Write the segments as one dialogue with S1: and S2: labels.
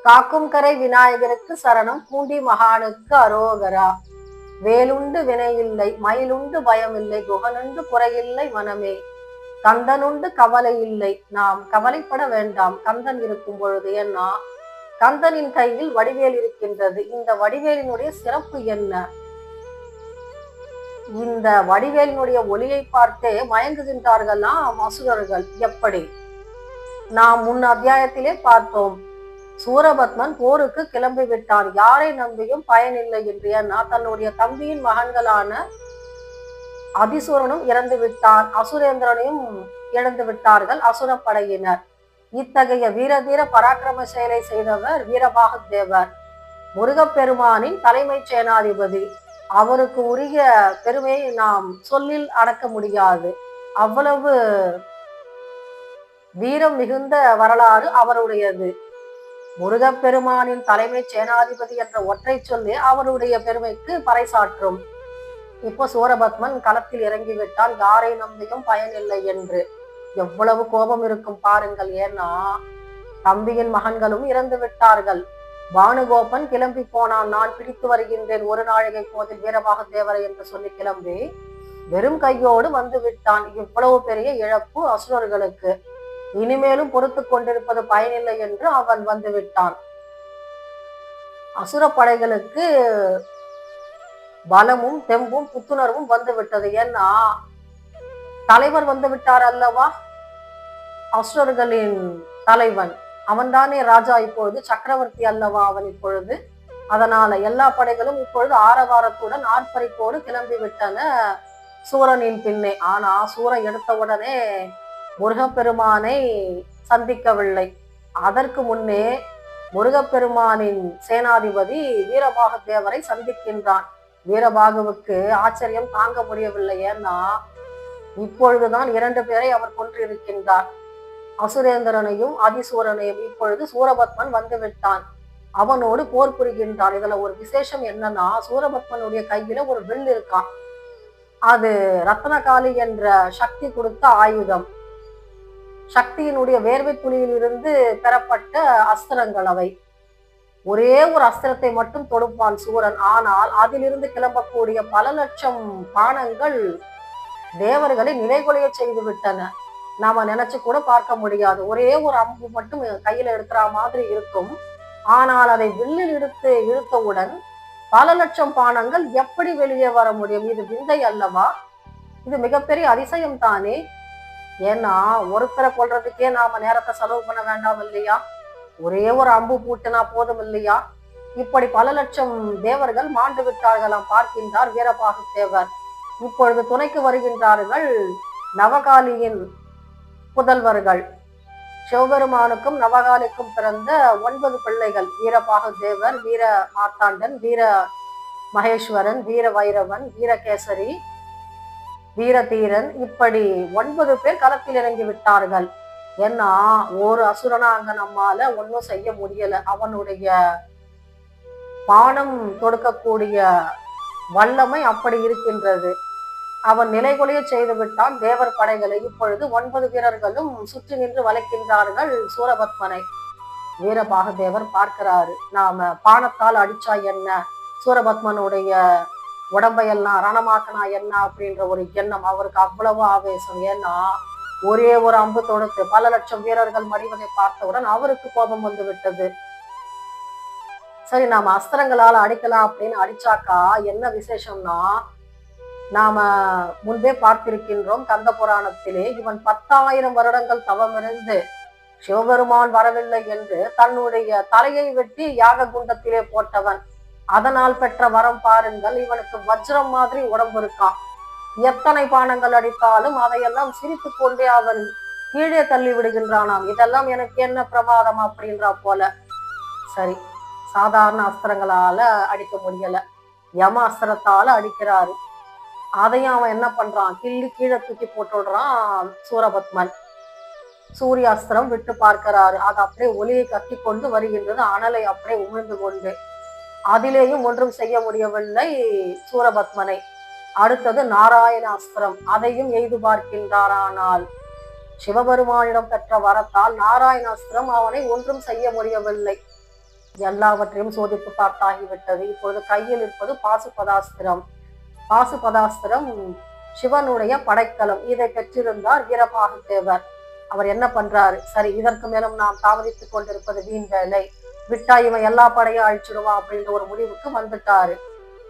S1: காக்கும் கரை விநாயகருக்கு சரணம், பூண்டி மகானுக்கு அரோகரா. வேலுண்டு வினையில்லை, மயிலுண்டு பயமில்லை, குகனுண்டு குறையில்லை மனமே. கந்தனுண்டு கவலை இல்லை, நாம் கவலைப்பட வேண்டாம் கந்தன் இருக்கும் பொழுது. ஏன்னா கந்தனின் கையில் வடிவேல் இருக்கின்றது. இந்த வடிவேலினுடைய சிறப்பு என்ன? இந்த வடிவேலினுடைய ஒளியை பார்த்தே மயங்குகின்றார்களாம் அசுரர்கள். எப்படி? நாம் முன் அத்தியாயத்திலே பார்த்தோம். சூரபத்மன் போருக்கு கிளம்பி விட்டான். யாரை நம்பியும் பயனில்லை என்று. ஏன்னா தன்னுடைய தம்பியின் மகன்களான அதிசூரனும் இறந்து விட்டான், அசுரேந்திரனையும் இழந்து விட்டார்கள் அசுரப்படையினர். இத்தகைய வீரதீர பராக்கிரம செயலை செய்தவர் வீரபாகதேவர், முருகப்பெருமானின் தலைமை சேனாதிபதி. அவருக்கு உரிய பெருமையை நாம் சொல்லில் அடக்க முடியாது. அவ்வளவு வீரம் மிகுந்த வரலாறு அவருடையது. முருகப்பெருமானின் தலைமை சேனாதிபதி என்ற ஒற்றை சொல்லி அவருடைய பெருமைக்கு பறைசாற்றும். இப்போ சூரபத்மன் களத்தில் இறங்கிவிட்டான், யாரை நம்பியும் பயனில்லை என்று. எவ்வளவு கோபம் இருக்கும் பாருங்கள். ஏன்னா தம்பியின் மகன்களும் இறந்து விட்டார்கள். பானுகோபன் கிளம்பி போனான், நான் பிடித்து வருகின்றேன் ஒரு நாழிகை போதில் வீரபாகதேவரை என்று சொல்லி கிளம்பி வெறும் கையோடு வந்து விட்டான். இவ்வளவு பெரிய இழப்பு அசுரர்களுக்கு. இனிமேலும் பொறுத்து கொண்டிருப்பது பயனில்லை என்று அவன் வந்து விட்டான். அசுர படைகளுக்கு பலமும் தெம்பும் புத்துணர்வும் வந்து விட்டது. ஏன்னா தலைவர் வந்து விட்டார் அல்லவா, அசுரர்களின் தலைவன். அவன்தானே ராஜா, இப்பொழுது சக்கரவர்த்தி அல்லவா அவன் இப்பொழுது. அதனால எல்லா படைகளும் இப்பொழுது ஆரவாரத்துடன் ஆர்ப்பரிப்போடு கிளம்பி விட்டன சூரனின் பின்னே. ஆனா சூரன் எடுத்த உடனே முருகப்பெருமானை சந்திக்கவில்லை. அதற்கு முன்னே முருகப்பெருமானின் சேனாதிபதி வீரபாகதேவரை சந்திக்கின்றான். வீரபாகுவுக்கு ஆச்சரியம் தாங்க முடியவில்லை. ஏன்னா இப்பொழுதுதான் 2 பேரை அவர் கொன்றிருக்கின்றார், அசுரேந்திரனையும் அதிசூரனையும். இப்பொழுது சூரபத்மன் வந்து விட்டான், அவனோடு போர் புரிகின்றான். இதுல ஒரு விசேஷம் என்னன்னா, சூரபத்மனுடைய கையில ஒரு வில் இருக்கான். அது ரத்னகாளி என்ற சக்தி கொடுத்த ஆயுதம். சக்தியினுடைய வேர்வை துளியில் இருந்து பெறப்பட்ட அஸ்திரங்கள் அவை. ஒரே ஒரு அஸ்திரத்தை மட்டும் தொடுப்பான் சூரன். ஆனால் அதிலிருந்து கிளம்பக்கூடிய பல லட்சம் பானங்கள் தேவர்களை நிலைகுலைய செய்து விட்டன. நாம நினைச்சு கூட பார்க்க முடியாது. ஒரே ஒரு அம்பு மட்டும் கையில எடுக்கிற மாதிரி இருக்கும். ஆனால் அதை வில்லில் இழுத்தவுடன் பல லட்சம் பானங்கள் எப்படி வெளியே வர முடியும்? இது விந்தை அல்லவா? இது மிகப்பெரிய அதிசயம் தானே. ஏன்னா ஒருத்தரை கொல்றதுக்கே நாம நேரத்தை செலவு பண்ண வேண்டாம் இல்லையா? ஒரே ஒரு அம்பு பூட்டினா போதும் இல்லையா? இப்படி பல லட்சம் தேவர்கள் மாண்டு விட்டார்களாம் பார்க்கின்றார் வீரபாகதேவர். இப்பொழுது துணைக்கு வருகின்றார்கள் நவகாலியின் புதல்வர்கள். சிவபெருமானுக்கும் நவகாலிக்கும் பிறந்த 9 பிள்ளைகள். வீரபாகதேவர், வீர மார்த்தாண்டன், வீர மகேஸ்வரன், வீர வைரவன், வீரகேசரி, வீரதீரன், இப்படி 9 பேர் களத்தில் இறங்கி விட்டார்கள். ஏன்னா ஒரு அசுரனா அங்க நம்மால ஒன்னும் செய்ய முடியல. அவனுடைய பானம் தொடுக்கக்கூடிய வல்லமை அப்படி இருக்கின்றது. அவன் நிலைகுலைய செய்து விட்டான் தேவர் படைகளை. இப்பொழுது 9 வீரர்களும் சுற்றி நின்று வளைக்கின்றார்கள் சூரபத்மனை. வீரபாகதேவர் பார்க்கிறாரு, நாம பானத்தால் அடிச்சா என்ன, சூரபத்மனுடைய உடம்பையெல்லாம் ரணமாக்கனா என்ன அப்படின்ற ஒரு எண்ணம் அவருக்கு. அவ்வளவு ஆவேசம். ஏன்னா ஒரே ஒரு அம்பு தொடுத்து பல லட்சம் வீரர்கள் மடிவதை பார்த்தவுடன் அவருக்கு கோபம் வந்து விட்டது. சரி, நாம அஸ்திரங்களால அடிக்கலாம் அப்படின்னு அடிச்சாக்கா என்ன விசேஷம்னா, நாம முன்பே பார்த்திருக்கின்றோம் கந்த புராணத்திலே, இவன் 10,000 வருடங்கள் தவமிருந்து சிவபெருமான் வரவில்லை என்று தன்னுடைய தலையை வெட்டி யாக குண்டத்திலே போட்டவன். அதனால் பெற்ற வரம் பாருங்கள். இவனுக்கு வஜ்ரம் மாதிரி உடம்பு இருக்கான். எத்தனை பானங்கள் அடித்தாலும் அதையெல்லாம் சிரித்து கொண்டே அவன் கீழே தள்ளி விடுகின்றானாம். இதெல்லாம் எனக்கு என்ன பிரமாதம் அப்படின்றா போல. சரி, சாதாரண அஸ்திரங்களால அடிக்க முடியல, யம அஸ்திரத்தால அடிக்கிறாரு. அதையும் அவன் என்ன பண்றான், கிள்ளி கீழே தூக்கி போட்டுடுறான் சூரபத்மன். சூரிய அஸ்திரம் விட்டு பார்க்கிறாரு, அது அப்படியே ஒளியை கட்டி கொண்டு வருகின்றது, அனலை அப்படியே உமிழ்ந்து கொண்டு. அதிலேயும் ஒன்றும் செய்ய முடியவில்லை சூரபத்மனை. அடுத்தது நாராயண அஸ்திரம், அதையும் எய்து பார்க்கின்றார். ஆனால் சிவபெருமானிடம் பெற்ற வரத்தால் நாராயண அஸ்திரம் அவனை ஒன்றும் செய்ய முடியவில்லை. எல்லாவற்றையும் சோதித்து பார்த்தாகிவிட்டது. இப்பொழுது கையில் இருப்பது பாசுபதாஸ்திரம். பாசுபதாஸ்திரம் சிவனுடைய படைக்கலம். இதை பெற்றிருந்தார் வீரபாகு தேவர். அவர் என்ன பண்றாரு, சரி இதற்கு மேலும் நாம் தாமதித்துக் கொண்டிருப்பது வீண் வேலை, விட்டா இவன் எல்லா படையும் அழிச்சிடுவான் அப்படின்ற ஒரு முடிவுக்கு வந்துட்டாரு.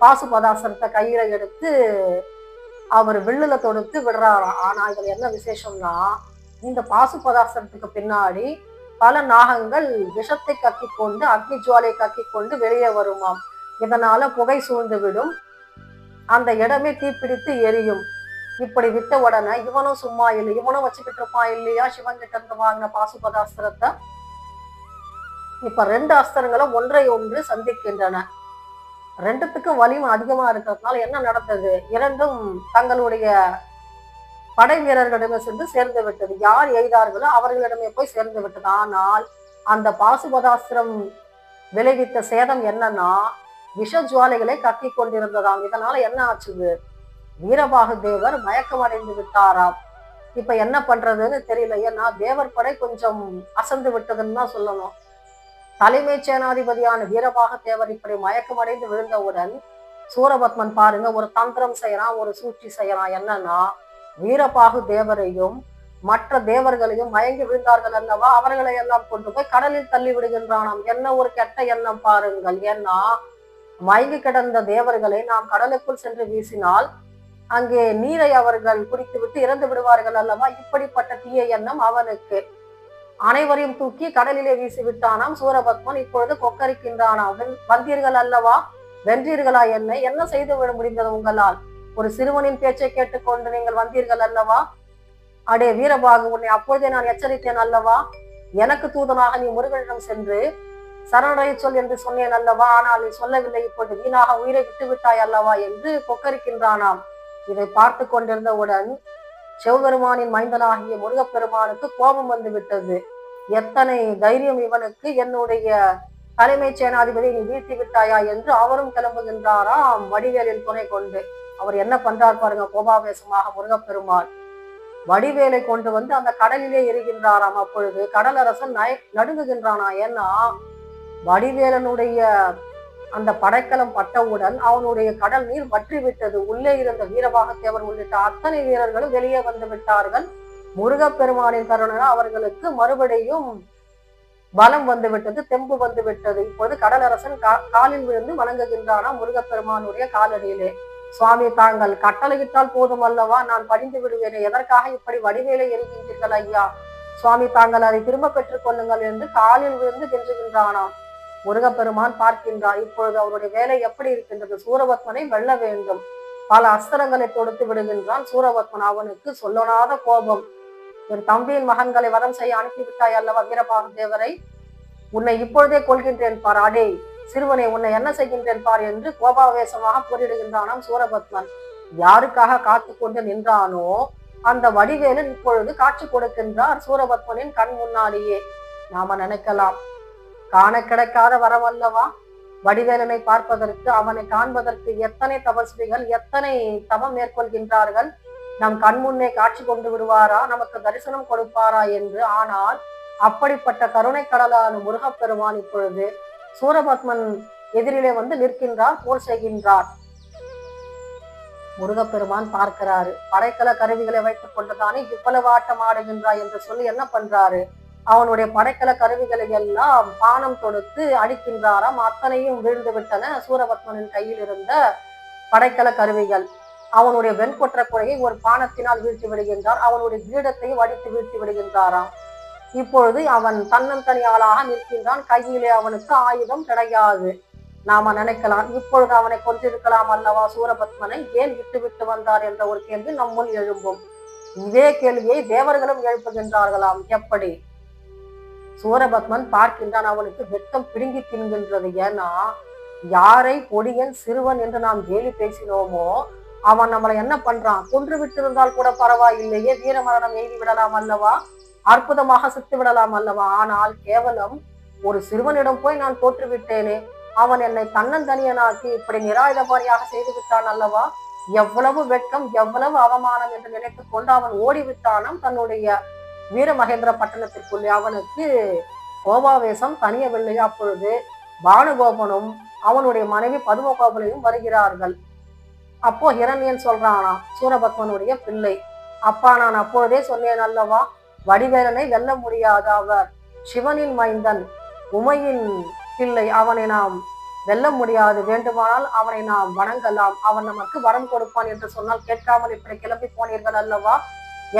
S1: பாசுபதாஸ்திரத்தை கையில எடுத்து அவர் வில்லுல தொடுத்து விடுறாராம். ஆனா இதுல என்ன விசேஷம்னா, இந்த பாசுபதாஸ்திரத்துக்கு பின்னாடி பல நாகங்கள் விஷத்தை கக்கி கொண்டு அக்னி ஜுவாலை கக்கி கொண்டு வெளியே வருமாம். இதனால புகை சூழ்ந்து விடும், அந்த இடமே தீப்பிடித்து எரியும். இப்படி விட்ட உடனே இவனும் சும்மா இல்லை, இவனும் வச்சுக்கிட்டு இருப்பான் இல்லையா சிவன் கிட்ட இருந்து வாங்கின பாசுபதாஸ்திரத்தை. இப்ப 2 அஸ்திரங்களும் ஒன்றை ஒன்று சந்திக்கின்றன. ரெண்டுத்துக்கும் வலிமை அதிகமா இருக்கிறதுனால என்ன நடந்தது, இரண்டும் தங்களுடைய படை வீரர்களிடமே சென்று சேர்ந்து விட்டது. யார் எய்தார்களோ அவர்களிடமே போய் சேர்ந்து விட்டது. ஆனால் அந்த பாசுபதாஸ்திரம் விளைவித்த சேதம் என்னன்னா, விஷ ஜுவாலைகளை கக்கி கொண்டிருந்ததாம். இதனால என்ன ஆச்சுது, வீரபாகு தேவர் மயக்கம் அடைந்து விட்டாராம். இப்ப என்ன பண்றதுன்னு தெரியல. ஏன்னா தேவர் படை கொஞ்சம் அசந்து விட்டதுன்னு தான் சொல்லணும். தலைமை சேனாதிபதியான வீரபாகு தேவர் இப்படி மயக்கம் அடைந்து விழுந்தவுடன் சூரபத்மன் பாருங்க ஒரு தந்திரம் செய்யறான், ஒரு சூழ்ச்சி செய்யறான். என்னன்னா, வீரபாகு தேவரையும் மற்ற தேவர்களையும் மயங்கி விழுந்தார்கள் அல்லவா, அவர்களை எல்லாம் கொண்டு போய் கடலில் தள்ளி விடுகின்றானாம். என்ன ஒரு கெட்ட எண்ணம் பாருங்கள். ஏன்னா மயங்கி கிடந்த தேவர்களை நாம் கடலுக்குள் சென்று வீசினால் அங்கே நீரை அவர்கள் குடித்து விட்டு இறந்து விடுவார்கள் அல்லவா. இப்படிப்பட்ட தீய எண்ணம் அவனுக்கு. அனைவரையும் தூக்கி கடலிலே வீசி விட்டானாம் சூரபத்மன். இப்பொழுது கொக்கரிக்கின்றானாம். வந்தீர்கள் அல்லவா, வென்றீர்களா, என்ன செய்து விட முடிந்தது உங்களால்? ஒரு சிறுவனின் பேச்சை கேட்டுக்கொண்டு நீங்கள் வந்தீர்கள் அல்லவா. அடே வீரபாகு, உன்னை அப்பொழுதே நான் எச்சரித்தேன் அல்லவா. எனக்கு தூதனாக நீ முருகனிடம் சென்று சரணடைய சொல் என்று சொன்னேன் அல்லவா. ஆனால் நீ சொல்லவில்லை, இப்பொழுது வீணாக உயிரை விட்டு விட்டாய் அல்லவா என்று கொக்கரிக்கின்றானாம். இதை பார்த்து கொண்டிருந்தவுடன் சிவபெருமானின் மைந்தனாகிய முருகப்பெருமானுக்கு கோபம் வந்து விட்டது. எத்தனை தைரியம் இவனுக்கு, என்னுடைய தலைமை சேனாதிபதி நீ வீழ்த்தி விட்டாயா என்று அவரும் கிளம்புகின்றாராம் வடிவேலின் துணை கொண்டு. அவர் என்ன பண்றார் பாருங்க, கோபாவேசமாக முருகப்பெருமான் வடிவேலை கொண்டு வந்து அந்த கடலிலே எரிகின்றாராம். அப்பொழுது கடலரசன் நடுங்குகின்றானா. ஏன்னா வடிவேலனுடைய அந்த படைக்கலம் பட்டவுடன் அவனுடைய கடல் நீர் வற்றி விட்டது. உள்ளே இருந்த வீரபாகு தேவர் உள்ளிட்ட அத்தனை வீரர்களும் வெளியே வந்து விட்டார்கள். முருகப்பெருமானின் கருணையால் அவர்களுக்கு மறுபடியும் பலம் வந்து விட்டது, தெம்பு வந்து விட்டது. இப்போது கடலரசன் காலில் விழுந்து வணங்குகின்றானா முருகப்பெருமானுடைய காலடியிலே. சுவாமி, தாங்கள் கட்டளையிட்டால் போதும் அல்லவா, நான் படிந்து விடுவேனே, எதற்காக இப்படி வடிவேலை எரிகின்றீர்கள் ஐயா? சுவாமி, தாங்கள் அதை திரும்ப பெற்றுக் கொள்ளுங்கள் என்று காலில் விழுந்து கெஞ்சுகின்றானாம். முருகப்பெருமான் பார்க்கின்றார். இப்பொழுது அவருடைய வேலை எப்படி இருக்கின்றது, சூரபத்மனை வெல்ல வேண்டும். பல அஸ்திரங்களை தொடுத்து விடுகின்றான் சூரபத்மன். அவனுக்கு சொல்லனாத கோபம். என் தம்பியின் மகன்களை வதம் செய்ய அனுப்பிவிட்டாய் அல்லவா வீரபாகு தேவரை, உன்னை இப்பொழுதே கொள்கின்றேன் பார். அடே சிறுவனை, உன்னை என்ன செய்கின்றேன் பார் என்று கோபாவேசமாக போரிடுகின்றானாம் சூரபத்மன். யாருக்காக காத்து கொண்டு நின்றானோ அந்த வடிவேலன் இப்பொழுது காட்சி கொடுக்கின்றார் சூரபத்மனின் கண் முன்னாடியே. நாம நினைக்கலாம், காண கிடைக்காத வரவல்லவா வடிவேலனை பார்ப்பதற்கு, அவனை காண்பதற்கு எத்தனை தபஸ்விகள் எத்தனை தவம் மேற்கொள்கின்றார்கள், நம் கண்முன்னே காட்சி கொண்டு விடுவாரா, நமக்கு தரிசனம் கொடுப்பாரா என்று. ஆனால் அப்படிப்பட்ட கருணை கடலான முருகப்பெருமான் இப்பொழுது சூரபத்மன் எதிரிலே வந்து நிற்கின்றார், போர் செய்கின்றார். முருகப்பெருமான் பார்க்கிறாரு. படைக்கல கருவிகளை வைத்துக் கொண்டுதானே இவ்வளவு ஆட்டம் ஆடுகின்றாய் என்று சொல்லி என்ன பண்றாரு, அவனுடைய படைக்கல கருவிகளை எல்லாம் பானம் தொடுத்து அடிக்கின்றாராம். அத்தனையும் வீழ்ந்து விட்டன சூரபத்மனின் கையில் இருந்த படைக்கல கருவிகள். அவனுடைய வெண்கொற்ற குறையை ஒரு பானத்தினால் வீழ்த்தி விடுகின்றார். அவனுடைய கிரீடத்தையும் அடித்து வீழ்த்தி விடுகின்றாராம். இப்பொழுது அவன் தன்னந்தனியாளாக நிற்கின்றான். கையிலே அவனுக்கு ஆயுதம் கிடையாது. நாம நினைக்கலாம், இப்பொழுது அவனை கொன்றிருக்கலாம் அல்லவா சூரபத்மனை, ஏன் விட்டு விட்டு வந்தார் என்ற ஒரு கேள்வி நம்முள் எழும்பும். இதே கேள்வியை தேவர்களும் எழுப்புகின்றார்களாம். எப்படி? சூரபத்மன் பார்க்கின்றான். அவனுக்கு வெட்கம் பிடுங்கி தின்கின்றது. ஏன்னா யாரை பொடியன் சிறுவன் என்று நாம் கேலி பேசினோமோ அவன் நம்மளை என்ன பண்றான், கொன்று விட்டிருந்தால் கூட பரவாயில்லையே, வீரமரணம் எய்தி விடலாம் அல்லவா, அற்புதமாக செத்து விடலாம் அல்லவா. ஆனால் கேவலம் ஒரு சிறுவனிடம் போய் நான் தோற்றுவிட்டேனே, அவன் என்னை தன்னந்தனியனாக்கி இப்படி நிராயுதபாரியாக செய்து விட்டான் அல்லவா. எவ்வளவு வெட்கம், எவ்வளவு அவமானம் என்று நினைத்துக் கொண்டு அவன் ஓடிவிட்டானாம் தன்னுடைய வீரமகேந்திர பட்டணத்திற்குள்ளே. அவனுக்கு கோபாவேசம் தனியவில்லை. அப்பொழுது பானுகோபனும் அவனுடைய மனைவி பதுமகோபனையும் வருகிறார்கள். அப்போ ஹிரண்யன் சொல்றானாம், சூரபத்மனுடைய பிள்ளை, அப்பா நான் அப்பொழுதே சொன்னேன் அல்லவா, வடிவேலனை வெல்ல முடியாது, அவர் சிவனின் மைந்தன், உமையின் பிள்ளை, அவனை நாம் வெல்ல முடியாது, வேண்டுமானால் அவனை நாம் வணங்கலாம், அவன் நமக்கு வரம் கொடுப்பான் என்று சொன்னால் கேட்காமல் இப்படி கிளம்பி போனீர்கள் அல்லவா,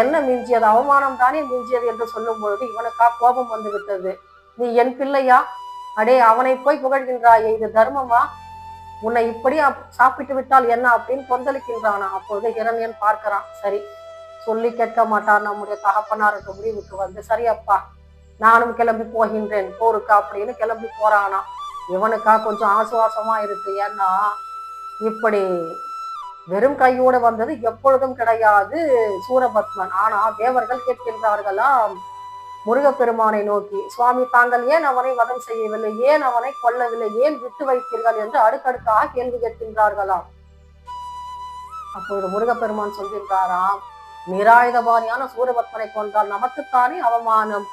S1: என்ன மிஞ்சியது, அவமானம் தானே மிஞ்சியது என்று சொல்லும் பொழுது இவனுக்கா கோபம் வந்து விட்டது. நீ என் பிள்ளையா, அடே அவனை போய் புகழ்கின்றாயே, இது தர்மமா, உன்னை இப்படி சாப்பிட்டு விட்டால் என்ன அப்படின்னு கொந்தளிக்கின்றானா. அப்பொழுது ஹிரண்யன் பார்க்கிறான், சரி சொல்லி கேட்க மாட்டார் நம்முடைய தகப்பனார் என்ற முடிவுக்கு வந்து, சரி அப்பா நானும் கிளம்பி போகின்றேன் போருக்கு அப்படின்னு கிளம்பி போறானா. இவனுக்கா கொஞ்சம் ஆசுவாசமா இருக்கு, ஏன்னா இப்படி வெறும் கையோடு வந்தது எப்பொழுதும் கிடையாது சூரபத்மன். ஆனா தேவர்கள் கேட்கின்றார்களாம் முருகப்பெருமானை நோக்கி, சுவாமி தாங்கள் ஏன் அவனை வதம் செய்யவில்லை, ஏன் அவனை கொல்லவில்லை, ஏன் விட்டு வைத்தீர்கள் என்று அடுக்கடுக்காக கேள்வி கேட்கின்றார்களாம். அப்பொழுது முருகப்பெருமான் சொல்கின்றாராம், நிராயுதபாணியான சூரபத்மனை கொண்டால் நமக்குத்தானே அவமானம்,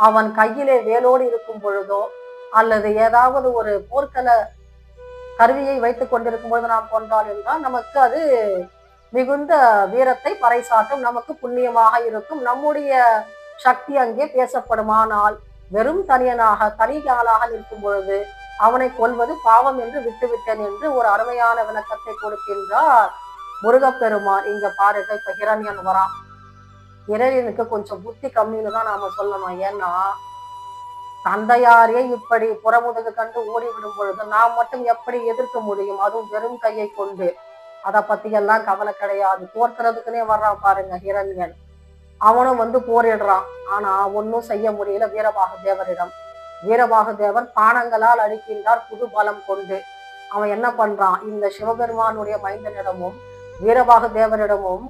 S1: அவன் கையிலே வேலோடு இருக்கும் பொழுதோ அல்லது ஏதாவது ஒரு போர்க்கள கருவியை வைத்துக் கொண்டிருக்கும் பொழுது நாம் கொண்டால் என்றால் நமக்கு அது மிகுந்த வீரத்தை பறைசாட்டும், நமக்கு புண்ணியமாக இருக்கும், நம்முடைய சக்தி அங்கே பேசப்படுமானால் வெறும் தனியாளாக நிற்கும் பொழுது அவனை கொல்வது பாவம் என்று விட்டுவிட்டேன் என்று ஒரு அருமையான விளக்கத்தை கொடுக்கின்றார் முருகப்பெருமான். இங்க பாருங்க, இப்ப ஹிரண்யன் வரான். ஹிரண்யனுக்கு கொஞ்சம் புத்தி கம்மின்னு தான் நாம சொல்லணும். ஏன்னா தந்தையாரே இப்படி புறமுதுகு கண்டு ஓடிவிடும் பொழுது நாம் மட்டும் எப்படி எதிர்க்க முடியும், அதுவும் வெறும் கையை கொண்டு. அதை பத்தி எல்லாம் கவலை கிடையாது, தோற்கிறதுக்குன்னே வர்றான் பாருங்க ஹிரண்யன். அவனும் வந்து போரிடுறான், ஆனா ஒன்னும் செய்ய முடியல வீரபாக தேவரிடம். வீரபாக தேவர் பானங்களால் அழிக்கின்றார் புது பலம் கொண்டு. அவன் என்ன பண்றான், இந்த சிவபெருமானுடைய மைந்தனிடமும் வீரபாக தேவரிடமும்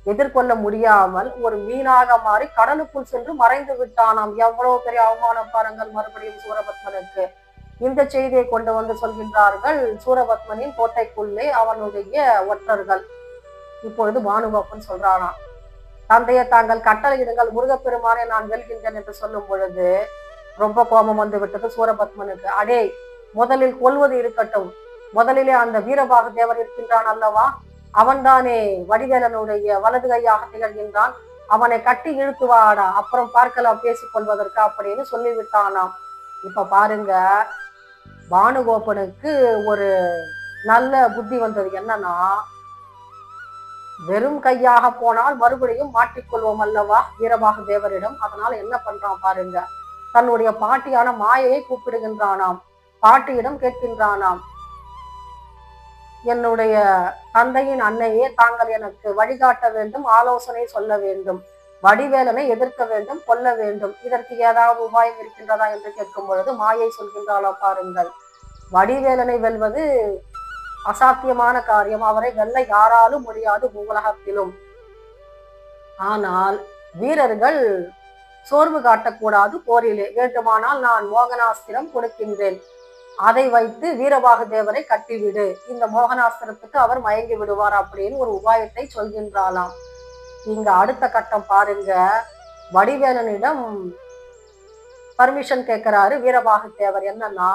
S1: எதிர்கொள்ள முடியாமல் ஒரு மீனாக மாறி கடலுக்குள் சென்று மறைந்து விட்டானாம். எவ்வளவு பெரிய அவமானம் பாருங்கள் மறுபடியும் சூரபத்மனுக்கு. இந்த செய்தியை கொண்டு வந்து சொல்கின்றார்கள் சூரபத்மனின் கோட்டைக்குள்ளே அவனுடைய ஒற்றர்கள். இப்பொழுது பானுகோபன் சொல்றானா, தந்தையை தாங்கள் கட்டளையிடுங்கள், முருகப்பெருமானை நான் வெல்கின்றேன் என்று சொல்லும் பொழுது ரொம்ப கோபம் வந்து விட்டது சூரபத்மனுக்கு. அடே முதலில் கொல்வது இருக்கட்டும், முதலிலே அந்த வீரபாக தேவர் இருக்கின்றான் அல்லவா, அவன்தானே வடிவேலனுடைய வலது கையாக திகழ்கின்றான், அவனை கட்டி இழுத்து வாடா, அப்புறம் பார்க்கலாம் பேசிக் கொள்வதற்கு அப்படின்னு சொல்லிவிட்டானாம். இப்ப பாருங்க, பானுகோபனுக்கு ஒரு நல்ல புத்தி வந்தது. என்னன்னா, வெறும் கையாக போனால் மறுபடியும் மாட்டிக்கொள்வோம் அல்லவா வீரபாக தேவரிடம். அதனால என்ன பண்றான் பாருங்க, தன்னுடைய பாட்டியான மாயையை கூப்பிடுகின்றானாம். பாட்டியிடம் கேட்கின்றானாம், என்னுடைய தந்தையின் அன்னையே, தாங்கள் எனக்கு வழிகாட்ட வேண்டும், ஆலோசனை சொல்ல வேண்டும், வடிவேலனை எதிர்க்க வேண்டும், கொல்ல வேண்டும், இதற்கு ஏதாவது உபாயம் இருக்கின்றதா என்று கேட்கும் பொழுது மாயை சொல்கின்றாளா பாருங்கள், வடிவேலனை வெல்வது அசாத்தியமான காரியம், அவரை வெல்ல யாராலும் முடியாது உலகத்திலும். ஆனால் வீரர்கள் சோர்வு காட்டக்கூடாது போரிலே, வேண்டுமானால் நான் மோகனாஸ்திரம் கொடுக்கின்றேன், அதை வைத்து வீரபாக தேவரை கட்டிவிடு, இந்த மோகனாஸ்திரத்துக்கு அவர் மயங்கி விடுவார் அப்படின்னு ஒரு உபாயத்தை சொல்கின்றாளாம். இங்க அடுத்த கட்டம் பாருங்க, வடிவேலனிடம் பர்மிஷன் கேட்கிறாரு வீரபாக தேவர். என்னன்னா,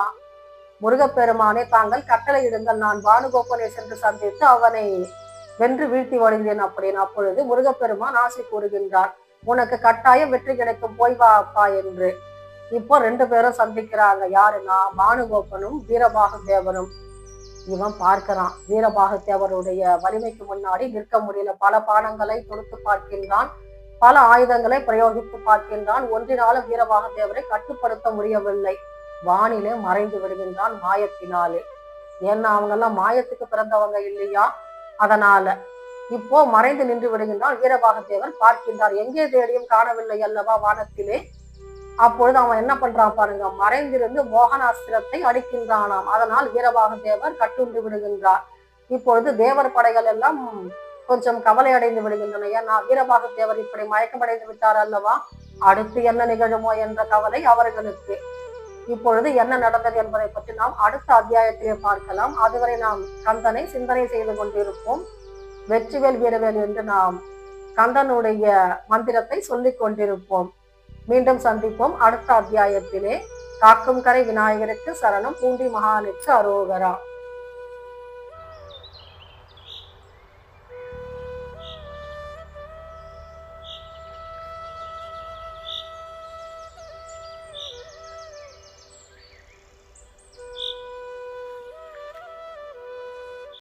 S1: முருகப்பெருமானே தாங்கள் கட்டளை இடுங்கள், நான் பானுகோபனை சென்று சந்தித்து அவனை வென்று வீழ்த்தி வருகிறேன் அப்படின்னு. அப்பொழுது முருகப்பெருமான் ஆசை கூறுகின்றார், உனக்கு கட்டாயம் வெற்றி கிடைக்கும், போய் வா அப்பா என்று. இப்போ ரெண்டு பேரும் சந்திக்கிறாங்க. யாருன்னா, பானுகோபனும் வீரபாக தேவரும். இவன் பார்க்கிறான், வீரபாக தேவருடைய வலிமைக்கு முன்னாடி நிற்க முடியல. பல பானங்களை தொடுத்து பார்க்கின்றான், பல ஆயுதங்களை பிரயோகித்து பார்க்கின்றான், ஒன்றினாலும் வீரபாக தேவரை கட்டுப்படுத்த முடியவில்லை. வானிலே மறைந்து விடுகின்றான் மாயத்தினாலே. ஏன்னா அவங்க எல்லாம் மாயத்துக்கு பிறந்தவங்க இல்லையா, அதனால இப்போ மறைந்து நின்று விடுகின்றான். வீரபாக தேவர் பார்க்கின்றார், எங்கே தேடியும் காணவில்லை அல்லவா வானத்திலே. அப்பொழுது அவன் என்ன பண்றான் பாருங்க, மறைந்திருந்து மோகனாஸ்திரத்தை அடிக்கின்றானாம். அதனால் வீரபாக தேவர் கட்டுண்டு விடுகின்றார். இப்பொழுது தேவர் படைகள் எல்லாம் கொஞ்சம் கவலை அடைந்து விடுகின்றன. ஏன்னா வீரபாக தேவர் இப்படி மயக்கமடைந்து விட்டார் அல்லவா, அடுத்து என்ன நிகழுமோ என்ற கவலை அவர்களுக்கு. இப்பொழுது என்ன நடந்தது என்பதை பற்றி நாம் அடுத்த அத்தியாயத்திலே பார்க்கலாம். அதுவரை நாம் கந்தனை சிந்தனை செய்து கொண்டிருப்போம். வெற்றிவேல் வீரவேல் என்று நாம் கந்தனுடைய மந்திரத்தை சொல்லிக் கொண்டிருப்போம். மீண்டும் சந்திப்போம் அடுத்த அத்தியாயத்திலே. காக்கும் கரை விநாயகருக்கு சரணம், பூண்டி மகானுக்கு அரோகரா.